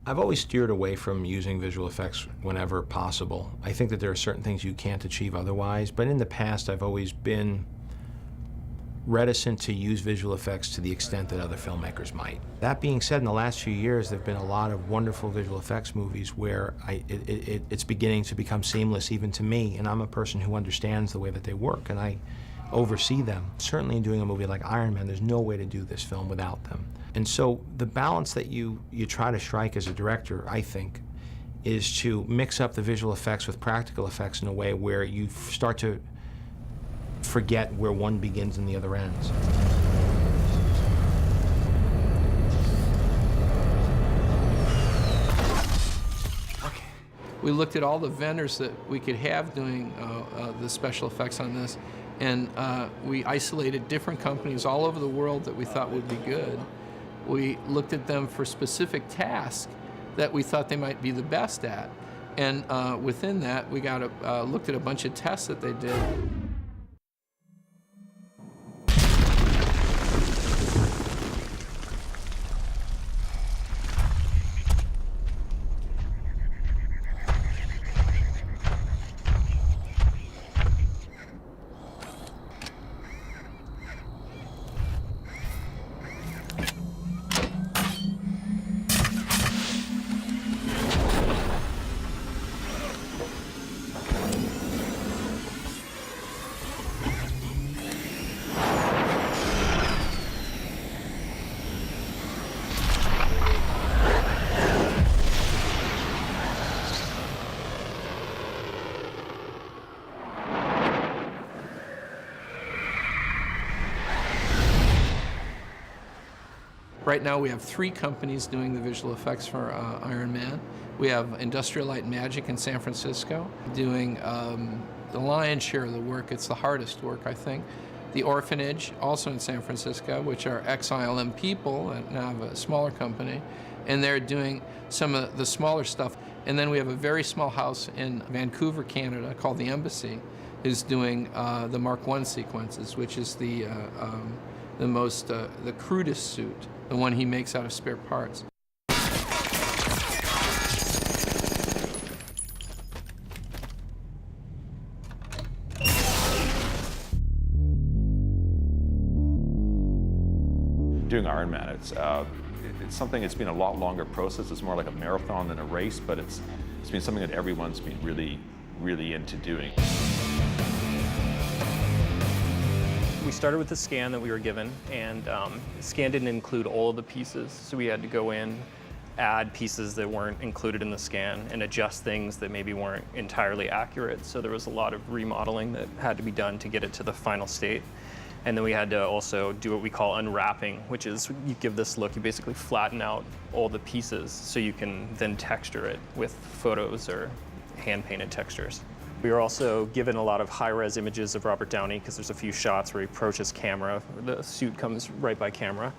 I've always steered away from using visual effects whenever possible. I think that there are certain things you can't achieve otherwise, but in the past I've always been reticent to use visual effects to the extent that other filmmakers might. That being said, in the last few years there have been a lot of wonderful visual effects movies where it's beginning to become seamless even to me, and I'm a person who understands the way that they work, and I oversee them. Certainly in doing a movie like Iron Man, there's no way to do this film without them. And so the balance that you try to strike as a director, I think, is to mix up the visual effects with practical effects in a way where you start to forget where one begins and the other ends. Okay. We looked at all the vendors that we could have doing the special effects on this, and we isolated different companies all over the world that we thought would be good. We looked at them for specific tasks that we thought they might be the best at. And within that, we looked at a bunch of tests that they did. Right now we have 3 companies doing the visual effects for Iron Man. We have Industrial Light and Magic in San Francisco doing the lion's share of the work. It's the hardest work, I think. The Orphanage, also in San Francisco, which are ex-ILM people and now have a smaller company, and they're doing some of the smaller stuff. And then we have a very small house in Vancouver, Canada, called the Embassy, who's doing the Mark I sequences, which is the crudest suit, the one he makes out of spare parts. Doing Iron Man, it's something that's been a lot longer process. It's more like a marathon than a race, but it's been something that everyone's been really, really into doing. We started with the scan that we were given, and the scan didn't include all of the pieces, so we had to go in, add pieces that weren't included in the scan, and adjust things that maybe weren't entirely accurate. So there was a lot of remodeling that had to be done to get it to the final state. And then we had to also do what we call unwrapping, which is you give this look, you basically flatten out all the pieces so you can then texture it with photos or hand-painted textures. We were also given a lot of high-res images of Robert Downey because there's a few shots where he approaches camera. The suit comes right by camera.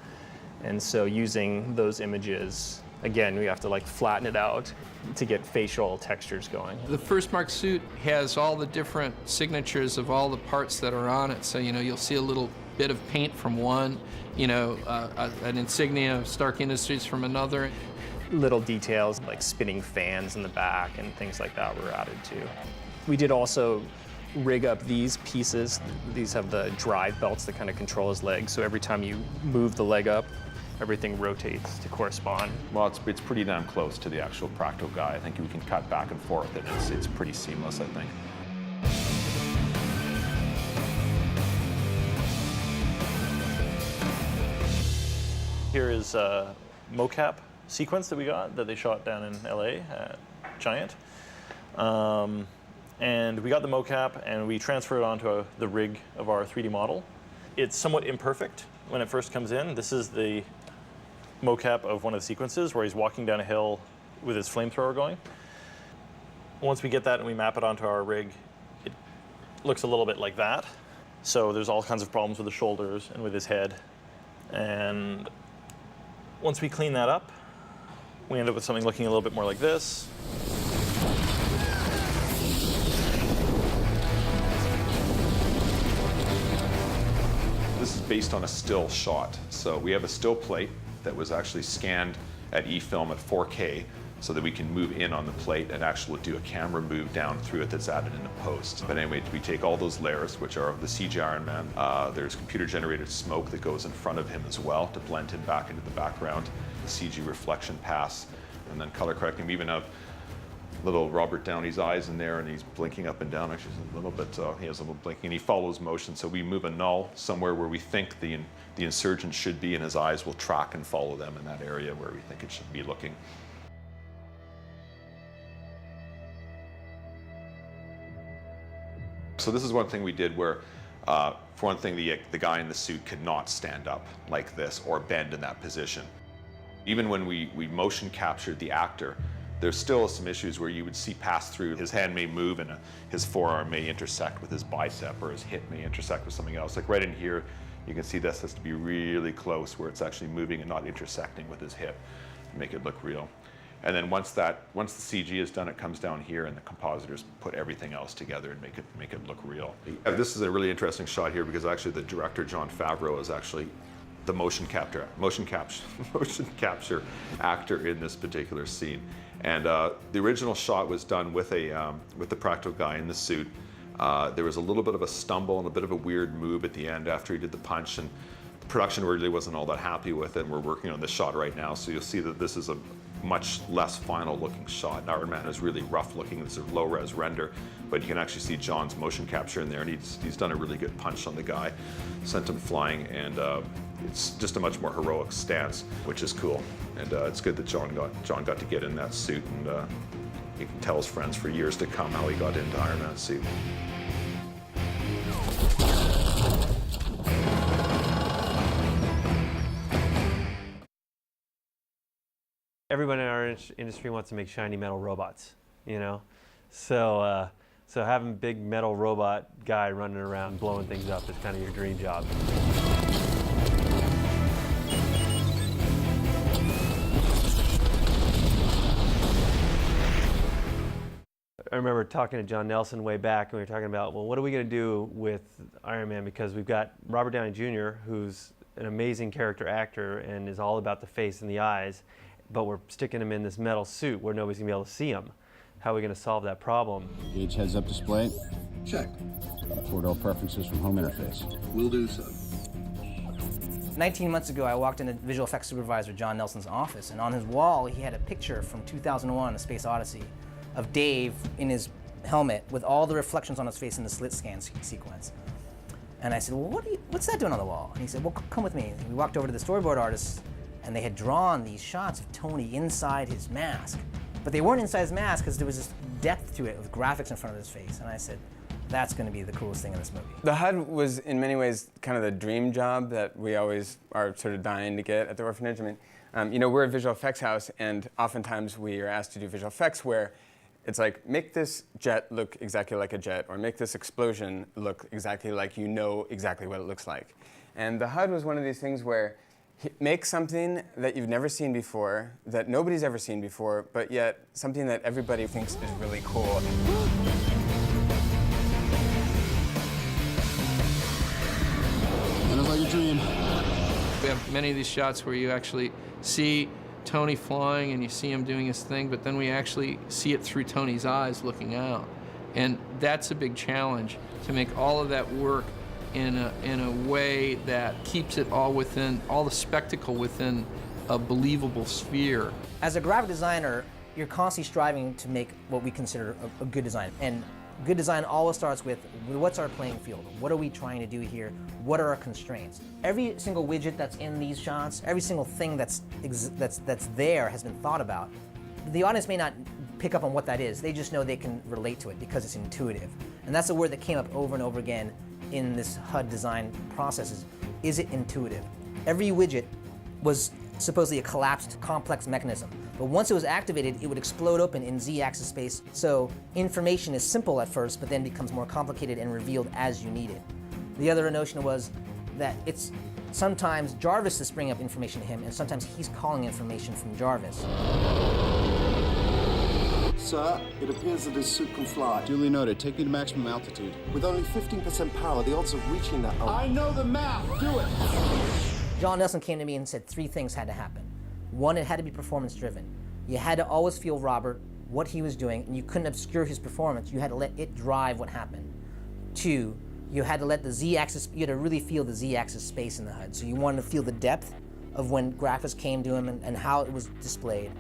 And so using those images, again, we have to flatten it out to get facial textures going. The first Mark suit has all the different signatures of all the parts that are on it. So, you'll see a little bit of paint from one, an insignia of Stark Industries from another. Little details like spinning fans in the back and things like that were added too. We did also rig up these pieces. These have the drive belts that kind of control his legs. So every time you move the leg up, everything rotates to correspond. Well, it's pretty damn close to the actual practical guy. I think we can cut back and forth, and it's pretty seamless, I think. Here is a mocap sequence that we got that they shot down in LA at Giant. And we got the mocap and we transferred it onto the rig of our 3D model. It's somewhat imperfect when it first comes in. This is the mocap of one of the sequences where he's walking down a hill with his flamethrower going. Once we get that and we map it onto our rig, it looks a little bit like that. So there's all kinds of problems with the shoulders and with his head. And once we clean that up, we end up with something looking a little bit more like this. This is based on a still shot. So we have a still plate that was actually scanned at eFilm at 4K so that we can move in on the plate and actually do a camera move down through it that's added into post. But anyway, we take all those layers, which are the CG Iron Man. There's computer-generated smoke that goes in front of him as well to blend him back into the background, the CG reflection pass, and then color correcting. We even have little Robert Downey's eyes in there, and he's blinking up and down. Actually, a little bit. He has a little blinking, and he follows motion. So we move a null somewhere where we think the insurgent should be, and his eyes will track and follow them in that area where we think it should be looking. So this is one thing we did where, for one thing, the guy in the suit could not stand up like this or bend in that position. Even when we motion captured the actor, there's still some issues where you would see pass through. His hand may move and his forearm may intersect with his bicep, or his hip may intersect with something else. Like right in here, you can see this has to be really close where it's actually moving and not intersecting with his hip to make it look real. And then once the CG is done, it comes down here, and the compositors put everything else together and make it look real. This is a really interesting shot here because actually the director, Jon Favreau, is actually the motion capture actor in this particular scene. And the original shot was done with the practical guy in the suit. There was a little bit of a stumble and a bit of a weird move at the end after he did the punch, and the production really wasn't all that happy with it. And we're working on this shot right now, so you'll see that this is a much less final looking shot. Iron Man is really rough looking. This is a low res render, but you can actually see John's motion capture in there, and he's done a really good punch on the guy, sent him flying, and it's just a much more heroic stance, which is cool. And it's good that John got to get in that suit, and he can tell his friends for years to come how he got into Iron Man's suit. Everyone in our industry wants to make shiny metal robots, you know? So having a big metal robot guy running around blowing things up is kind of your dream job. I remember talking to John Nelson way back, and we were talking about, well, what are we going to do with Iron Man? Because we've got Robert Downey Jr., who's an amazing character actor and is all about the face and the eyes, but we're sticking him in this metal suit where nobody's going to be able to see him. How are we going to solve that problem? Gauge heads-up display. Check. Record all preferences from home interface. Will do so. 19 months ago, I walked into visual effects supervisor John Nelson's office, and on his wall, he had a picture from 2001, A Space Odyssey, of Dave in his helmet with all the reflections on his face in the slit scan sequence. And I said, well, what's that doing on the wall? And he said, well, come with me. And we walked over to the storyboard artists, and they had drawn these shots of Tony inside his mask. But they weren't inside his mask because there was this depth to it with graphics in front of his face. And I said, that's going to be the coolest thing in this movie. The HUD was, in many ways, kind of the dream job that we always are sort of dying to get at the Orphanage. I mean, you know, we're a visual effects house, and oftentimes we are asked to do visual effects where it's like, make this jet look exactly like a jet, or make this explosion look exactly like you know exactly what it looks like. And the HUD was one of these things where make something that you've never seen before, that nobody's ever seen before, but yet something that everybody thinks is really cool. And it's like a dream. We have many of these shots where you actually see Tony flying and you see him doing his thing, but then we actually see it through Tony's eyes looking out. And that's a big challenge, to make all of that work in a way that keeps it all within, all the spectacle within a believable sphere. As a graphic designer, you're constantly striving to make what we consider a good design. And good design always starts with, what's our playing field? What are we trying to do here? What are our constraints? Every single widget that's in these shots, every single thing that's there has been thought about. The audience may not pick up on what that is. They just know they can relate to it because it's intuitive. And that's a word that came up over and over again in this HUD design process is it intuitive? Every widget was supposedly a collapsed, complex mechanism. But once it was activated, it would explode open in Z-axis space. So information is simple at first, but then becomes more complicated and revealed as you need it. The other notion was that it's sometimes Jarvis is bringing up information to him, and sometimes he's calling information from Jarvis. Sir, it appears that his suit can fly. Duly noted. Take me to maximum altitude. With only 15% power, the odds of reaching that are... I know the math. Do it. John Nelson came to me and said 3 things had to happen. One, it had to be performance driven. You had to always feel Robert, what he was doing, and you couldn't obscure his performance. You had to let it drive what happened. Two, you had to let the Z-axis, you had to really feel the Z-axis space in the HUD. So you wanted to feel the depth of when graphics came to him and how it was displayed.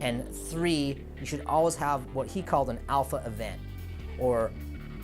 And three, you should always have what he called an alpha event, or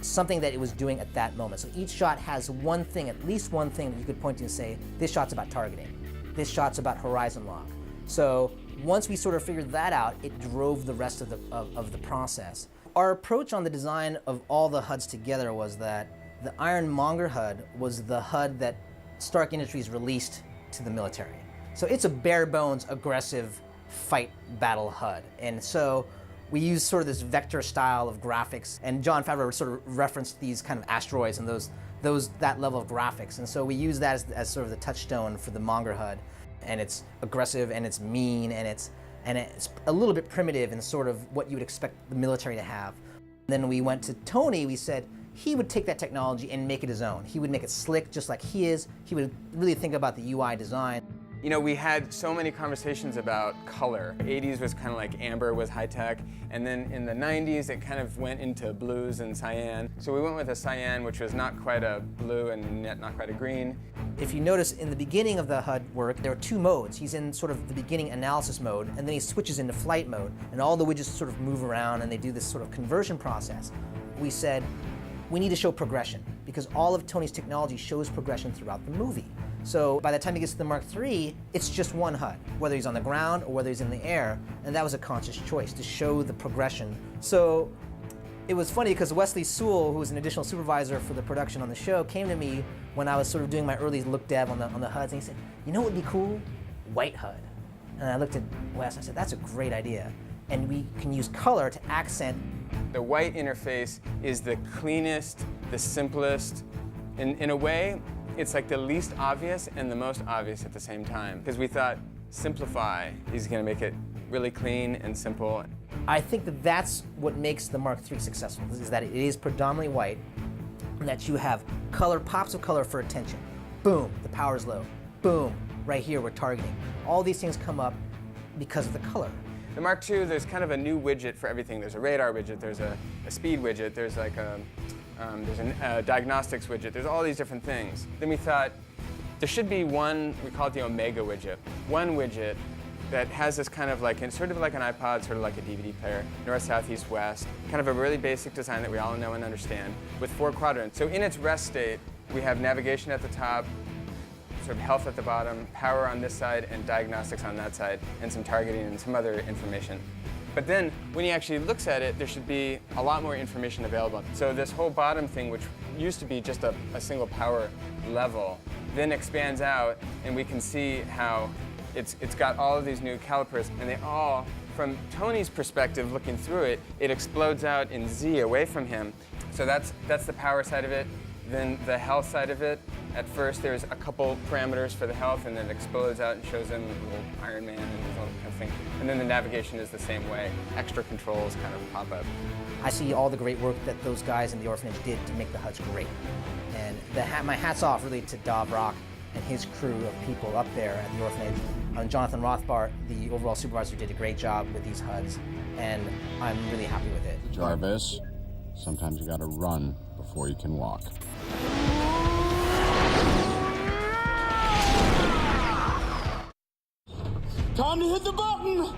something that it was doing at that moment. So each shot has one thing, at least one thing that you could point to and say, this shot's about targeting. This shot's about horizon lock. So once we sort of figured that out, it drove the rest of the process. Our approach on the design of all the HUDs together was that the Ironmonger HUD was the HUD that Stark Industries released to the military. So it's a bare bones, aggressive fight battle HUD. And so we used sort of this vector style of graphics, and Jon Favreau sort of referenced these kind of asteroids and that level of graphics. And so we use that as sort of the touchstone for the Monger HUD. And it's aggressive, and it's mean, and it's a little bit primitive in sort of what you would expect the military to have. Then we went to Tony, we said he would take that technology and make it his own. He would make it slick just like he is. He would really think about the UI design. You know, we had so many conversations about color. 80s was kind of like amber was high tech, and then in the 90s it kind of went into blues and cyan. So we went with a cyan, which was not quite a blue and yet not quite a green. If you notice in the beginning of the HUD work, there are two modes. He's in sort of the beginning analysis mode, and then he switches into flight mode, and all the widgets sort of move around and they do this sort of conversion process. We said, we need to show progression, because all of Tony's technology shows progression throughout the movie. So by the time he gets to the Mark III, it's just one HUD, whether he's on the ground or whether he's in the air, and that was a conscious choice to show the progression. So it was funny because Wesley Sewell, who was an additional supervisor for the production on the show, came to me when I was sort of doing my early look dev on the HUDs, and he said, you know what would be cool? White HUD. And I looked at Wes, I said, that's a great idea. And we can use color to accent. The white interface is the cleanest, the simplest. In a way, it's like the least obvious and the most obvious at the same time. Because we thought, simplify is going to make it really clean and simple. I think that that's what makes the Mark III successful, is that it is predominantly white, and that you have color, pops of color for attention. Boom, the power's low. Boom, right here we're targeting. All these things come up because of the color. The Mark II, there's kind of a new widget for everything. There's a radar widget, there's a speed widget, there's like there's a diagnostics widget, there's all these different things. Then we thought there should be one, we call it the Omega widget, one widget that has this kind of like, sort of like an iPod, sort of like a DVD player, north, south, east, west, kind of a really basic design that we all know and understand, with 4 quadrants. So in its rest state, we have navigation at the top, sort of health at the bottom, power on this side, and diagnostics on that side, and some targeting and some other information. But then, when he actually looks at it, there should be a lot more information available. So this whole bottom thing, which used to be just a single power level, then expands out, and we can see how it's got all of these new calipers, and they all, from Tony's perspective, looking through it, it explodes out in Z away from him. So that's the power side of it. Then the health side of it, at first there's a couple parameters for the health, and then it explodes out and shows him a little Iron Man and his own kind of thing. And then the navigation is the same way. Extra controls kind of pop up. I see all the great work that those guys in the orphanage did to make the HUDs great. And my hat's off really to Dov Rock and his crew of people up there at the orphanage. Jonathan Rothbart, the overall supervisor, did a great job with these HUDs, and I'm really happy with it. Jarvis, sometimes you gotta run before you can walk. Time to hit the button!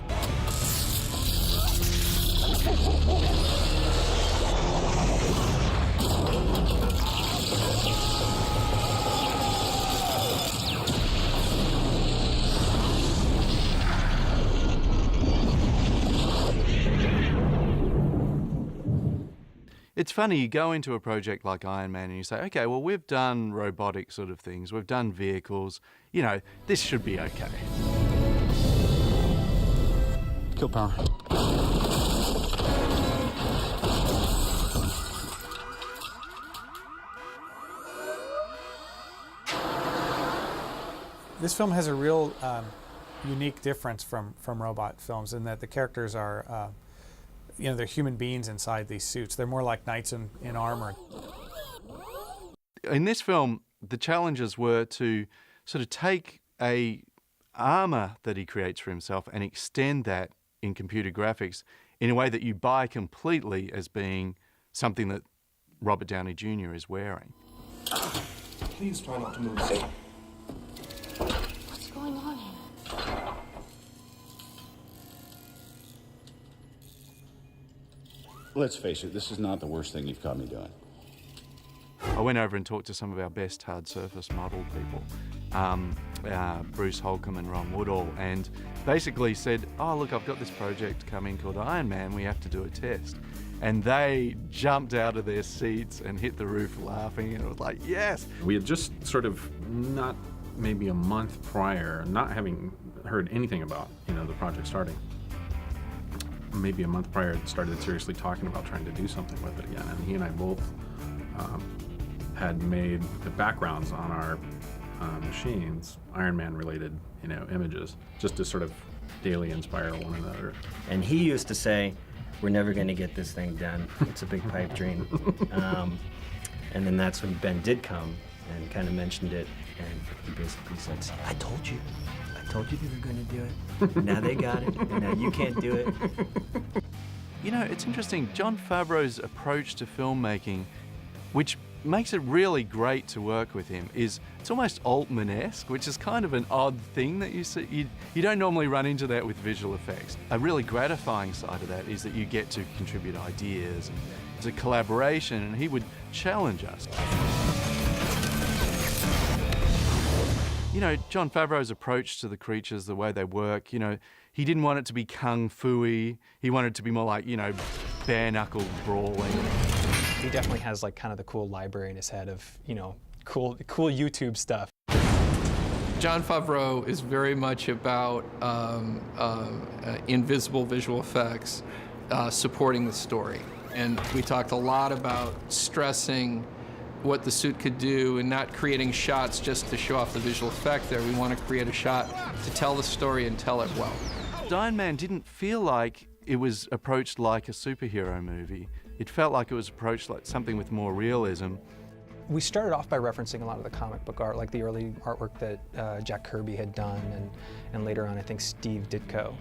It's funny, you go into a project like Iron Man and you say, okay, well, we've done robotic sort of things, we've done vehicles, you know, this should be okay. Kill power. This film has a real unique difference from robot films in that the characters are you know, they're human beings inside these suits. They're more like knights in armor. In this film, the challenges were to sort of take a armor that he creates for himself and extend that in computer graphics in a way that you buy completely as being something that Robert Downey Jr. is wearing. Please try not to move. What's going on here? Let's face it, this is not the worst thing you've caught me doing. I went over and talked to some of our best hard surface model people, Bruce Holcomb and Ron Woodall, and basically said, oh look, I've got this project coming called Iron Man, we have to do a test. And they jumped out of their seats and hit the roof laughing, and it was like, yes! We had just sort of not maybe a month prior, not having heard anything about, the project starting. Maybe a month prior, started seriously talking about trying to do something with it again. And he and I both had made the backgrounds on our machines Iron Man related, images, just to sort of daily inspire one another. And he used to say, we're never going to get this thing done. It's a big pipe dream. And then that's when Ben did come and kind of mentioned it, and he basically said, I told you they were going to do it. Now they got it, and now you can't do it. It's interesting, Jon Favreau's approach to filmmaking, which makes it really great to work with him, is it's almost Altman-esque, which is kind of an odd thing that you see. You don't normally run into that with visual effects. A really gratifying side of that is that you get to contribute ideas, and it's a collaboration, and he would challenge us. Jon Favreau's approach to the creatures, the way they work, he didn't want it to be kung fu-y. He wanted it to be more like, bare-knuckle brawling. He definitely has like kind of the cool library in his head of, cool YouTube stuff. Jon Favreau is very much about invisible visual effects supporting the story. And we talked a lot about stressing what the suit could do and not creating shots just to show off the visual effect there. We want to create a shot to tell the story and tell it well. Iron Man didn't feel like it was approached like a superhero movie. It felt like it was approached like something with more realism. We started off by referencing a lot of the comic book art, like the early artwork that Jack Kirby had done, and later on I think Steve Ditko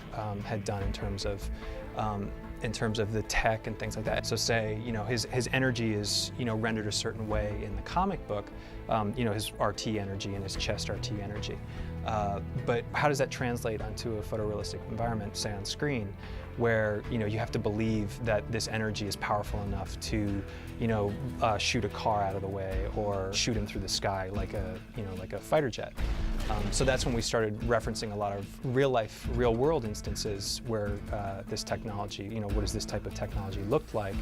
had done in terms of the tech and things like that. So say, his energy is, rendered a certain way in the comic book, his RT energy and his chest RT energy. But how does that translate onto a photorealistic environment, say on screen, where, you have to believe that this energy is powerful enough to, shoot a car out of the way or shoot him through the sky like a fighter jet. So that's when we started referencing a lot of real world instances where this technology, what does this type of technology look like?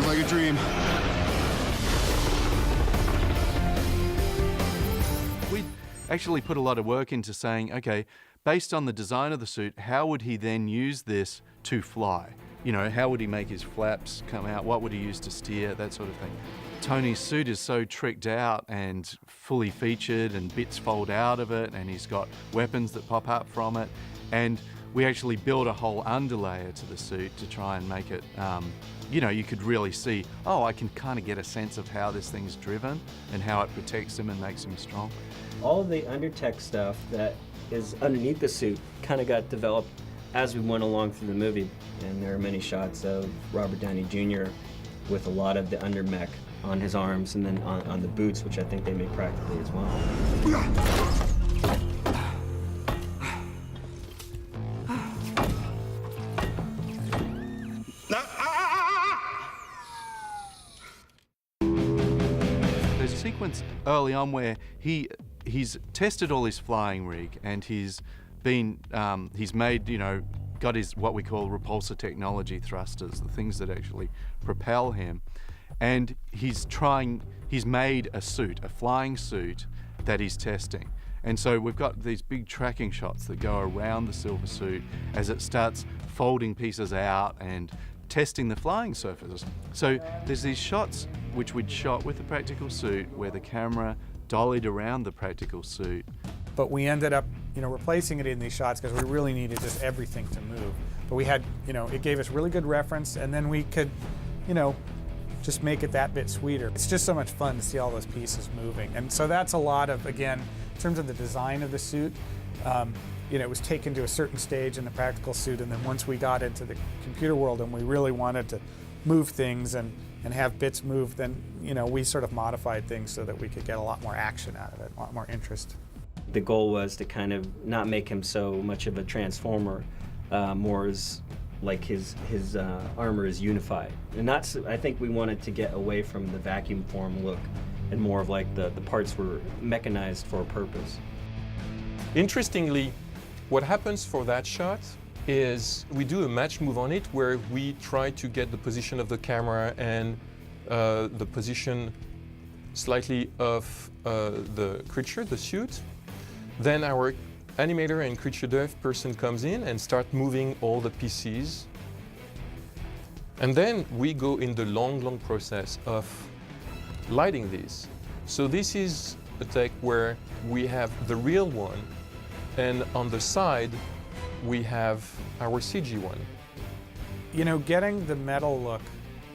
Like a dream. We actually put a lot of work into saying, okay, based on the design of the suit, how would he then use this to fly? How would he make his flaps come out? What would he use to steer? That sort of thing. Tony's suit is so tricked out and fully featured, and bits fold out of it, and he's got weapons that pop up from it. And we actually built a whole underlayer to the suit to try and make it, you could really see, I can kind of get a sense of how this thing's driven and how it protects him and makes him strong. All of the under-tech stuff that is underneath the suit kind of got developed as we went along through the movie. And there are many shots of Robert Downey Jr. with a lot of the under mech on his arms and then on the boots, which I think they made practically as well. There's a sequence early on where he's tested all his flying rig, and he's made, got his what we call repulsor technology thrusters, the things that actually propel him, and he's made a suit, a flying suit that he's testing. And so we've got these big tracking shots that go around the silver suit as it starts folding pieces out and testing the flying surfaces. So there's these shots which we'd shot with the practical suit where the camera dollied around the practical suit. But we ended up, replacing it in these shots because we really needed just everything to move. But we had, it gave us really good reference, and then we could, just make it that bit sweeter. It's just so much fun to see all those pieces moving. And so that's a lot of, again, in terms of the design of the suit, it was taken to a certain stage in the practical suit, and then once we got into the computer world and we really wanted to move things and have bits move, then, we sort of modified things so that we could get a lot more action out of it, a lot more interest. The goal was to kind of not make him so much of a transformer, more as like his armor is unified. And that's, I think we wanted to get away from the vacuum form look and more of like the parts were mechanized for a purpose. Interestingly, what happens for that shot is we do a match move on it where we try to get the position of the camera and the position slightly of the creature, the suit. Then our animator and creature dev person comes in and start moving all the pieces. And then we go in the long process of lighting these. So this is a take where we have the real one, and on the side we have our CG one. Getting the metal look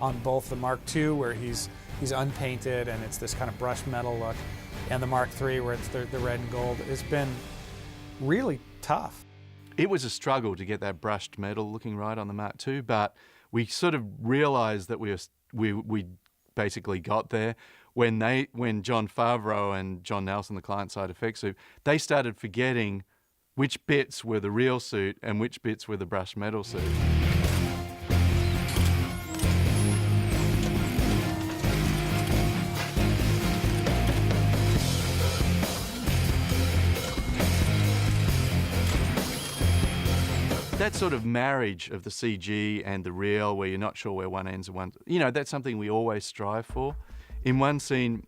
on both the Mark II, where he's unpainted and it's this kind of brushed metal look, and the Mark III, where it's the red and gold, has been really tough. It was a struggle to get that brushed metal looking right on the Mark II, but we sort of realized that we basically got there when Jon Favreau and John Nelson, the client-side effects suit, they started forgetting which bits were the real suit and which bits were the brushed metal suit. That sort of marriage of the CG and the real, where you're not sure where one ends and one, that's something we always strive for. In one scene,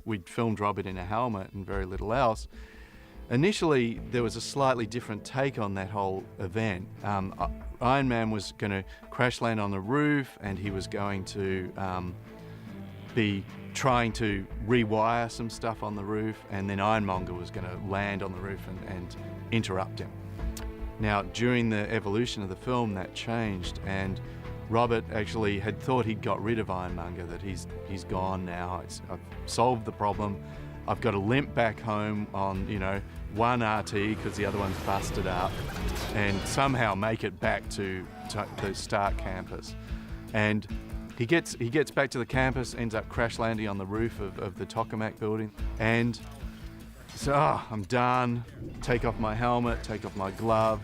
we'd filmed Robert in a helmet and very little else. Initially, there was a slightly different take on that whole event. Iron Man was going to crash land on the roof, and he was going to be trying to rewire some stuff on the roof, and then Ironmonger was going to land on the roof and interrupt him. Now, during the evolution of the film, that changed, and Robert actually had thought he'd got rid of Ironmonger, that he's gone now. I've solved the problem. I've got to limp back home on, one RT because the other one's busted up, and somehow make it back to the Stark campus. And he gets back to the campus, ends up crash landing on the roof of the Tokamak building, and so I'm done. Take off my helmet, take off my glove.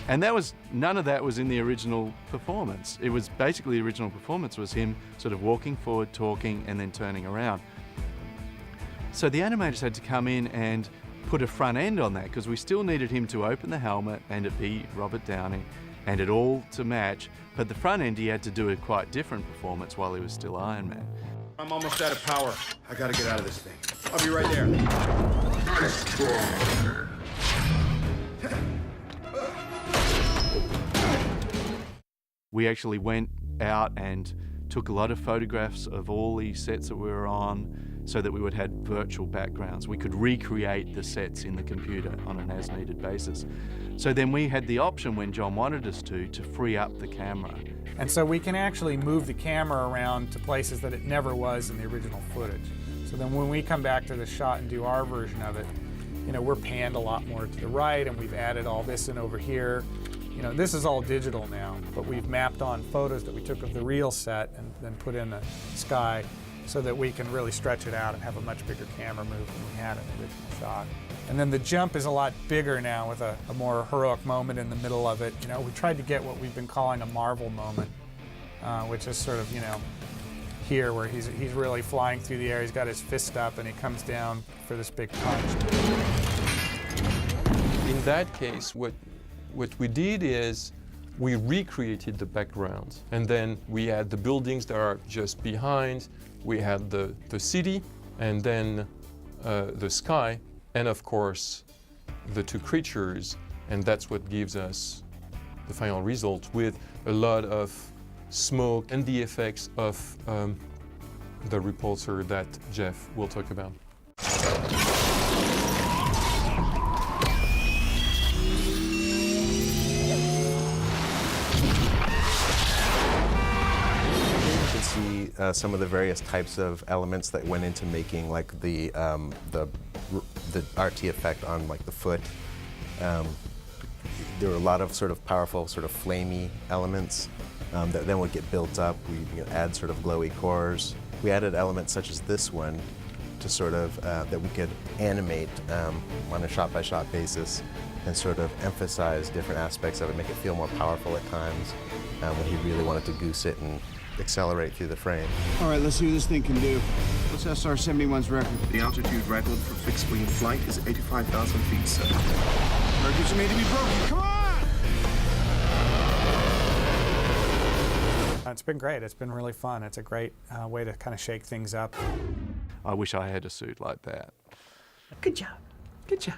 And none of that was in the original performance. It was basically the original performance was him sort of walking forward, talking, and then turning around. So the animators had to come in and put a front end on that because we still needed him to open the helmet and it be Robert Downey and it all to match. But the front end, he had to do a quite different performance while he was still Iron Man. I'm almost out of power. I gotta get out of this thing. I'll be right there. We actually went out and took a lot of photographs of all the sets that we were on so that we would have virtual backgrounds. We could recreate the sets in the computer on an as-needed basis. So then we had the option, when John wanted us to free up the camera. And so we can actually move the camera around to places that it never was in the original footage. So then when we come back to the shot and do our version of it, we're panned a lot more to the right, and we've added all this in over here. This is all digital now, but we've mapped on photos that we took of the real set and then put in the sky so that we can really stretch it out and have a much bigger camera move than we had in the original shot. And then the jump is a lot bigger now with a more heroic moment in the middle of it. We tried to get what we've been calling a Marvel moment, which is sort of, here where he's really flying through the air, he's got his fist up and he comes down for this big punch. In that case, what we did is we recreated the background, and then we had the buildings that are just behind, we had the city, and then the sky, and of course the two creatures, and that's what gives us the final result with a lot of smoke, and the effects of the repulsor that Jeff will talk about. See some of the various types of elements that went into making like the RT effect on like the foot. There were a lot of sort of powerful sort of flamey elements that then would get built up. We add sort of glowy cores. We added elements such as this one to sort of that we could animate on a shot-by-shot basis and sort of emphasize different aspects of it, make it feel more powerful at times when he really wanted to goose it and accelerate through the frame. All right, let's see what this thing can do. What's SR-71's record? The altitude record for fixed-wing flight is 85,000 feet, sir. Records are made to be broken. Come on! It's been great. It's been really fun. It's a great way to kind of shake things up. I wish I had a suit like that. Good job. Good job.